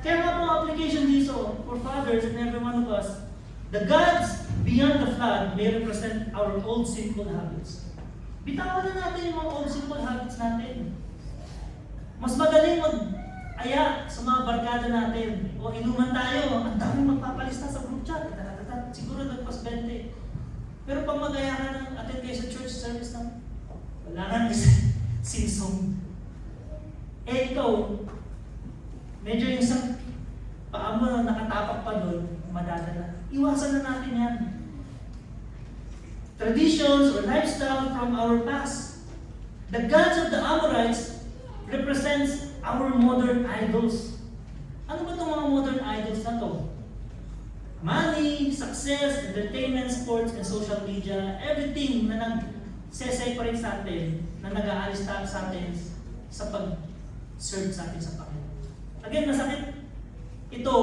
Kaya nga po application dito for fathers and every one of us, the gods beyond the flood may represent our old sinful habits. Bitawan na natin yung mga old sinful habits natin. Mas magaling mag-aya sa mga barkada natin. O inuman tayo, ang daming magpapalista sa group chat. Siguro nagpas 20. Pero pag mag-aya ka ng attend kayo sa church service na, wala nga sinsong. Eh ikaw, medyo yung isang paa mo na nakatapak pa doon, madadala. Iwasan na natin yan. Traditions or lifestyle from our past. The gods of the Amorites represents our modern idols. Ano ba itong mga modern idols na to? Money, success, entertainment, sports, and social media, everything na nag-separate sa atin, na nag-aalis sa atin sa pag-serve sa atin sa Panginoon. Again, masakit ito,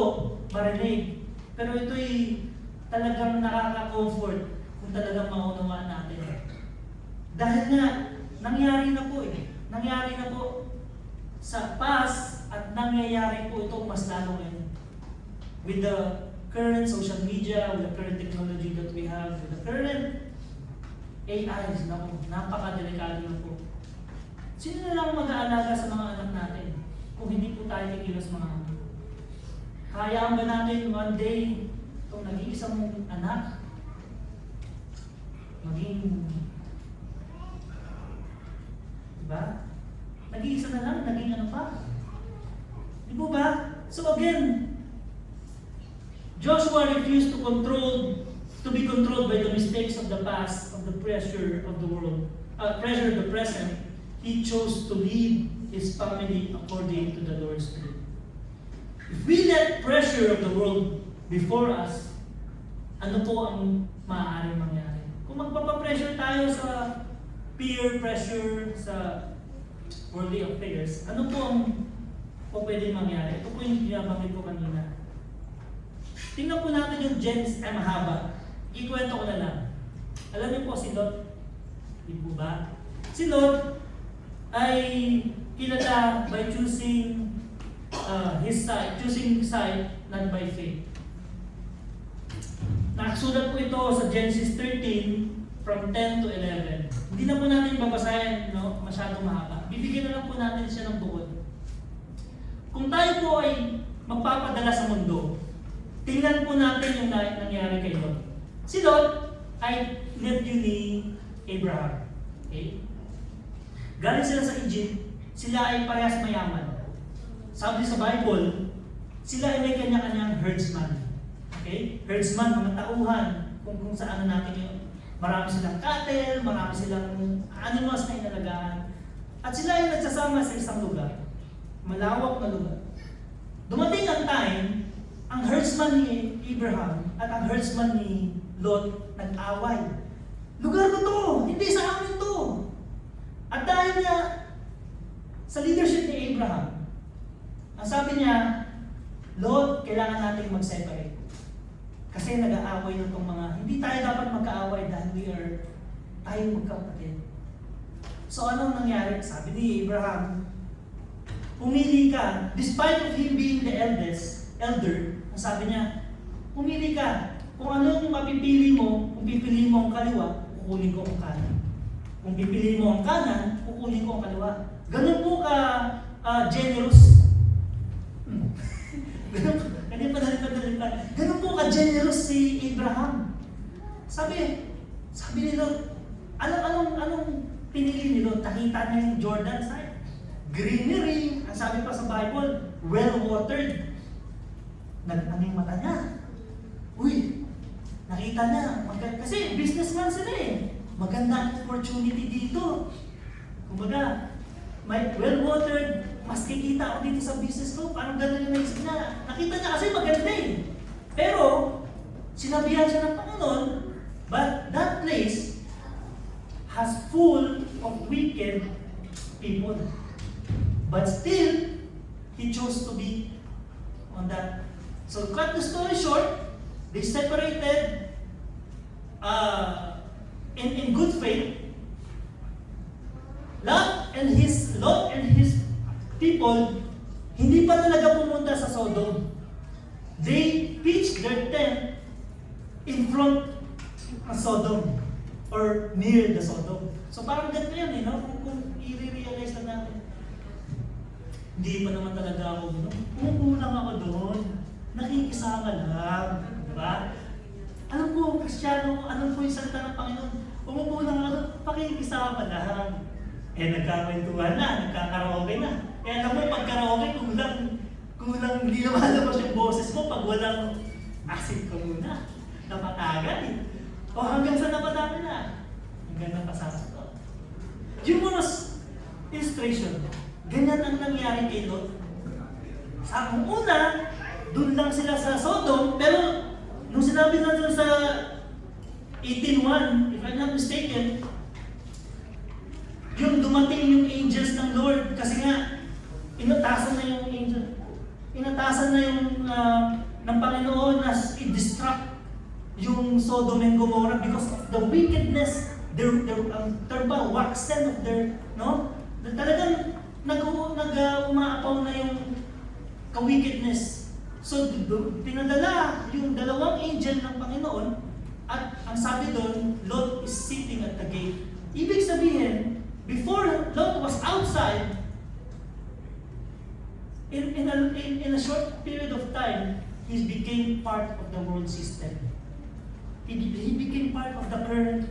marinig. Pero ito'y talagang nakaka-comfort kung talagang maunawaan natin. Dahil nga, nangyari na po eh. Nangyari na po sa past at nangyayari po ito mas lalo ngayon. With the current social media, with the current technology that we have, with the current AIs, napaka-delikado na po. Sino na lang mag-aalaga sa mga anak natin kung hindi po tayo kikilos mga anak? Hayaan ba natin one day itong nag-iisang anak maging, diba? Nag-iisa na lang, naging ano pa? Di po ba? So again, Joshua refused to be controlled by the mistakes of the past, of the pressure of the world, pressure of the present. He chose to lead his family according to the Lord's will. If we let pressure of the world before us, ano po ang maaaring mangyari? Kung magpapapressure tayo sa peer pressure, sa worldly affairs, ano po ang pwede mangyari? Ito po yung binabanggit ko kanina. Tingnan po natin yung Genesis mahaba. Ikwento ko na lang. Alam niyo po si Lot? Di po ba? Si Lot ay kilala by choosing his side, choosing side, not by faith. Nakasulat po ito sa Genesis 13 from 10 to 11. Hindi na po natin babasahin, no? Masyadong mahaba. Bibigyan na lang po natin siya ng buod. Kung tayo po ay magpapadala sa mundo, tingnan po natin yung nangyari kay Lot. Si Lot ay nephew ni Abraham. Okay? Galing sila sa Egypt, sila ay parehas mayaman. Sabi sa Bible, sila ay may kanya-kanyang herdsman. Okay? Herdsman, mga tauhan, kung saan natin yun. Marami silang cattle, marami silang animals na inalagaan. At sila ay nagsasama sa isang lugar. Malawak na lugar. Dumating ang time, ang herdsman ni Abraham at ang herdsman ni Lot nag-away. Lugar ko to, hindi sa amin to. At dahil niya sa leadership ni Abraham, ang sabi niya, Lot, kailangan nating mag-separate. Kasi nag-aaway na itong mga, hindi tayo dapat magkaaway dahil tayong magkapatid. So anong nangyari? Sabi ni Abraham, pumili ka, despite of him being the elder, ang sabi niya, pumili ka. Kung anong mapipili mo, kung pipili mo ang kaliwa, kukunin ko ang kanan. Kung pipili mo ang kanan, kukunin ko ang kaliwa. Ganun po ka generous. Ganun po ka generous si Abraham. Sabi ni Lot, anong pinili ni Lot? Nakita niya yung Jordan side. Greenery, ang sabi pa sa Bible, well-watered. Nagtanging mata niya. Uy, nakita niya. Kasi businessman sila eh. Magandang opportunity dito. Kumbaga, may well-watered, mas kikita ako dito sa business ko. Parang gano'n yung naisip niya. Nakita niya kasi maganda eh. Pero, sinabihan siya ng Panginoon, but that place has full of wicked people. But still, he chose to be on that. So, cut the story short, they separated in good faith. Lot and his people hindi pa talaga pumunta sa Sodom. They pitched their tent in front of Sodom or near the Sodom. So parang ganito yan no? Kung i-realize na natin. Hindi pa naman talaga ako pumupulang ako doon. Nakikisama lang. Diba? Ano po, Kristiyano, ano po yung salita ng Panginoon? Pumupulang ako, pakikisama lang. Nagkakwentuhan na, nagkakaraoke na. Alam mo, pag karaoke, kulang hindi lumalabas yung boses mo pag walang asip ka muna. Napatagal. O hanggang sa napadami na. Hanggang napasama ito. Humorous illustration. Ganyan ang nangyari kay Lot. Sa una, dun lang sila sa Sodom, pero nung sinabi na dun sa 18:1, if I'm not mistaken, yung dumating yung angels ng Lord kasi nga inatasan na yung angel. Inatasan na yung ng Panginoon na i-destruct yung Sodom and Gomorrah because of the wickedness, their waxen of their, no? Talagang umaapaw na yung ka-wickedness. So, pinadala yung dalawang angel ng Panginoon at ang sabi doon, Lot is sitting at the gate. Ibig sabihin, before Lot was outside, in a short period of time, he became part of the world system. He became part of the current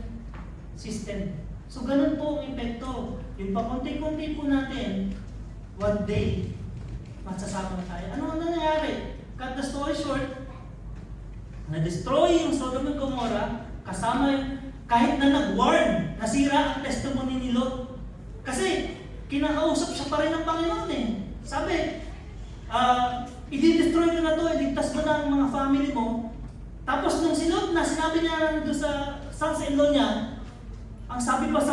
system. So ganun po ang epekto. Yung pakunti-kunti po natin, one day, magsasama na tayo. Ano nangyayari? Cut the story short, na-destroy yung Sodom and Gomorrah, kasama yung, kahit na nag-warn, nasira ang testimony ni Lot. Kasi, kinakausap siya pa rin ng Panginoon eh. Sabi, i-destroy ko na to, iligtas mo na ang mga family mo. Tapos nung si Lot na, sinabi niya doon sa sons-in-law niya, ang sabi pa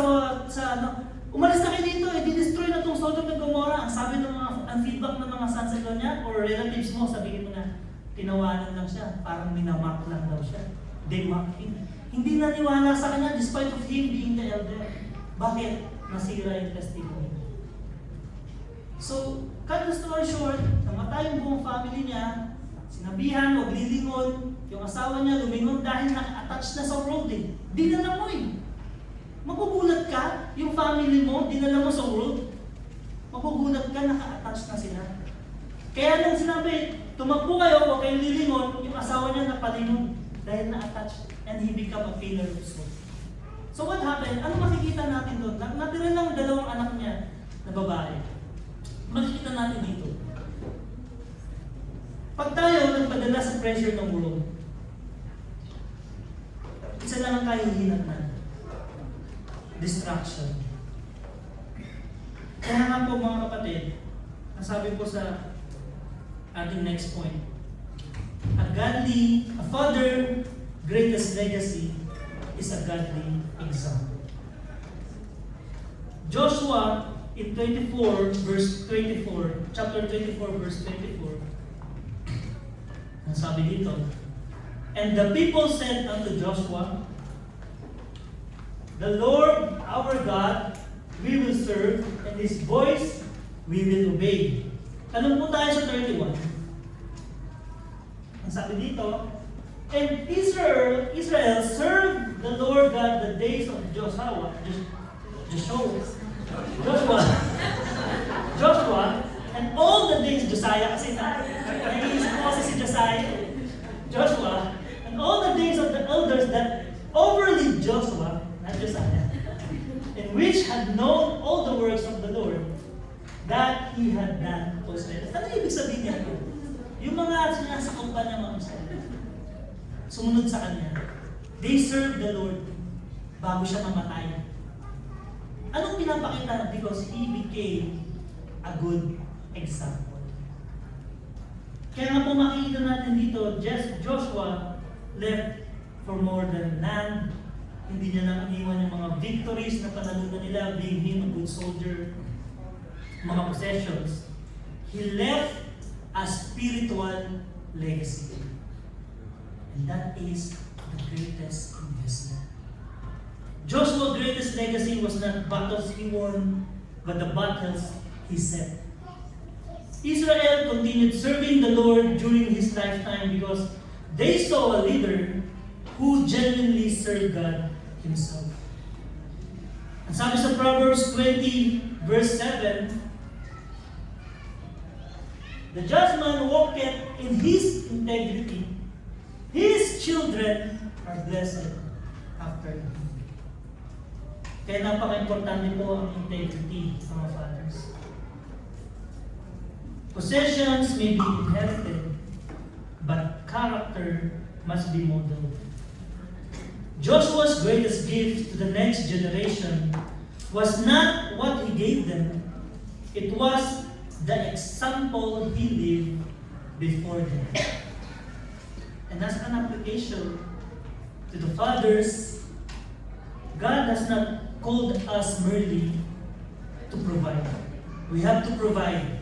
umalis na kayo dito, i-destroy na itong Sodom and Gomorrah. Ang sabi ng ang feedback ng mga sons-in-law niya, or relatives mo, sabihin mo na, tinawanan lang siya, parang minamak lang daw siya. They mocked him. Hindi naniwala sa kanya despite of him being the elder. Bakit? Nasira yung testimony. So, cut the story short, namatay yung buong family niya, sinabihan, huwag lilingon, yung asawa niya lumingon dahil naka-attach na sa world eh. Dinala mo eh. Magugulat ka, yung family mo, dinala mo sa world. Magugulat ka, naka-attach na sila. Kaya nang sinabi, tumakbo kayo, huwag kayong lilingon, yung asawa niya napalingon dahil na-attach and he become a pillar of salt. So what happened? Ano makikita natin doon? Natira lang dalawang anak niya na babae. Makikita natin dito. Pag tayo nagpadala sa pressure ng world, isa lang ang kahihinat natin. Distraction. Kaya nga po mga kapatid, nasabi ko sa ating next point, a father greatest legacy is a godly example. Joshua in 24 verse 24, chapter 24 verse 24, ang sabi dito, and the people said unto Joshua, the Lord our God we will serve, and His voice we will obey. Tanong po tayo sa 31. Ang sabi dito, and Israel served the Lord God the days of Joshua, and all the days, Josiah kasi naiisip ko kasi si Josiah, Joshua, and all the days of the elders that overlead Joshua, not Josiah, in which had known all the works of the Lord, that He had done to Israel. Ano ibig sabihin niya? Yung mga sinasakop pa niya mga Israel, sumunod sa Kanya. They served the Lord bago siya mamatay. Anong pinapakita? Because He became a good example. Kaya nga po makikita natin dito, Joshua left for more than land. Hindi niya lang iniwan yung mga victories na panalunan nila, being him a good soldier, mga possessions. He left a spiritual legacy. And that is the greatest investment. Joshua's greatest legacy was not battles he won, but the battles he set. Israel continued serving the Lord during his lifetime because they saw a leader who genuinely served God Himself. Ang sabi sa Proverbs 20 verse 7, the just man walketh in his integrity, his children are blessed after him. Kaya napaka-importante po ang integrity ng mga fathers. Possessions may be inherited, but character must be modeled. Joshua's greatest gift to the next generation was not what he gave them, it was the example he lived before them. And as an application to the fathers, God has not called us merely to provide. We have to provide.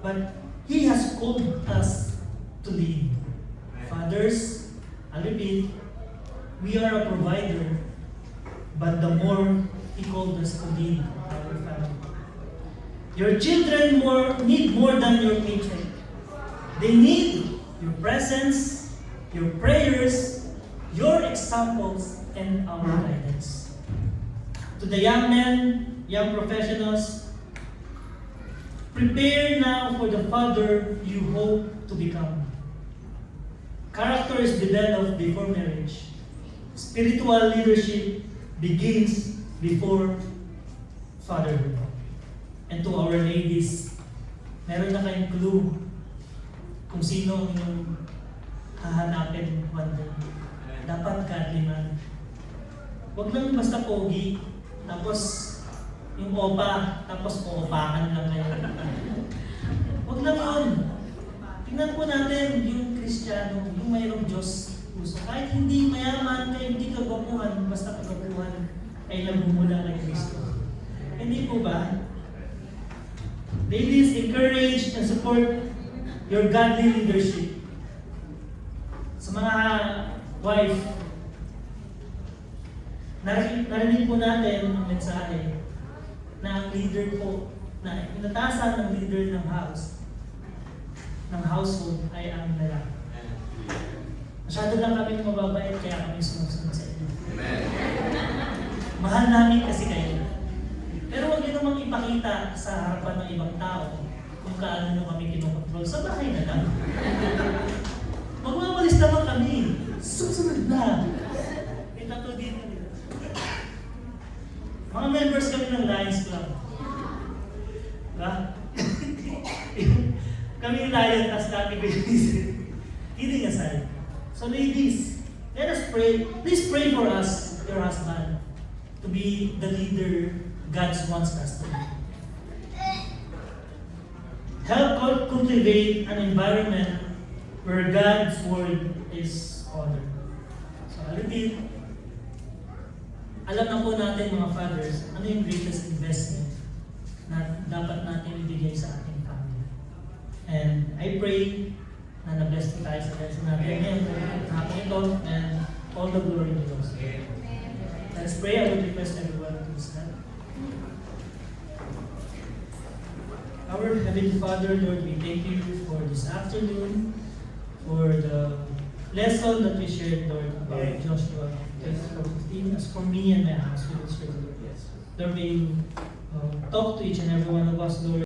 But He has called us to lead. Fathers, I repeat, we are a provider, but the more He called us to lead our family. Your children need more than your paycheck. They need your presence, your prayers, your examples, and our guidance. To the young men, young professionals, prepare now for the father you hope to become. Character is developed before marriage. Spiritual leadership begins before fatherhood. And to our ladies, meron na kayong clue kung sino yung hahanapin one day. Dapat godly man. Huwag lang basta pogi, tapos yung opa, tapos oopakan lang kayo. Huwag lang yun. Tingnan po natin yung Kristiyano, yung mayroong Diyos puso. Kahit hindi mayaman, kahit hindi kagwapuhan, basta kagwapuhan ay nagmumula kay Kristo. Hindi po ba? Ladies, encourage and support your godly leadership. Sa mga wife, narinig po natin ang mensahe na ang leader po na inatasan ng leader ng household ay ang lalaki. Masyado lang kami mababait kaya kami sumusunod sa inyo. Mahal namin kasi kayo. Pero huwag nyo namang ipakita sa harapan ng ibang tao kung kaano nyo kami kinokontrol. Sa bahay na lang. Magwawalis naman kami. Susunod na. May tattoo dito. Mga members kami ng Lions Club. Diba? Kami yung Lion, tas dati ko yung kidding aside. So ladies, let us pray. Please pray for us, your husband, to be the leader God wants us to be. Help God cultivate an environment where God's word is honored. So I'll repeat. Alam na po natin mga fathers, ano yung greatest investment na dapat natin ibigay sa ating family. And I pray na na-bless po tayo sa lesson natin ngayon. Hapon ito, and all the glory belongs to God. Let's pray. I would request everyone to stand. Our Heavenly Father, Lord, we thank you for this afternoon, for the lesson that we shared, Lord, about Joshua 15. As for me and my house, we will serve the Lord. Lord, may you talk to each and every one of us, Lord.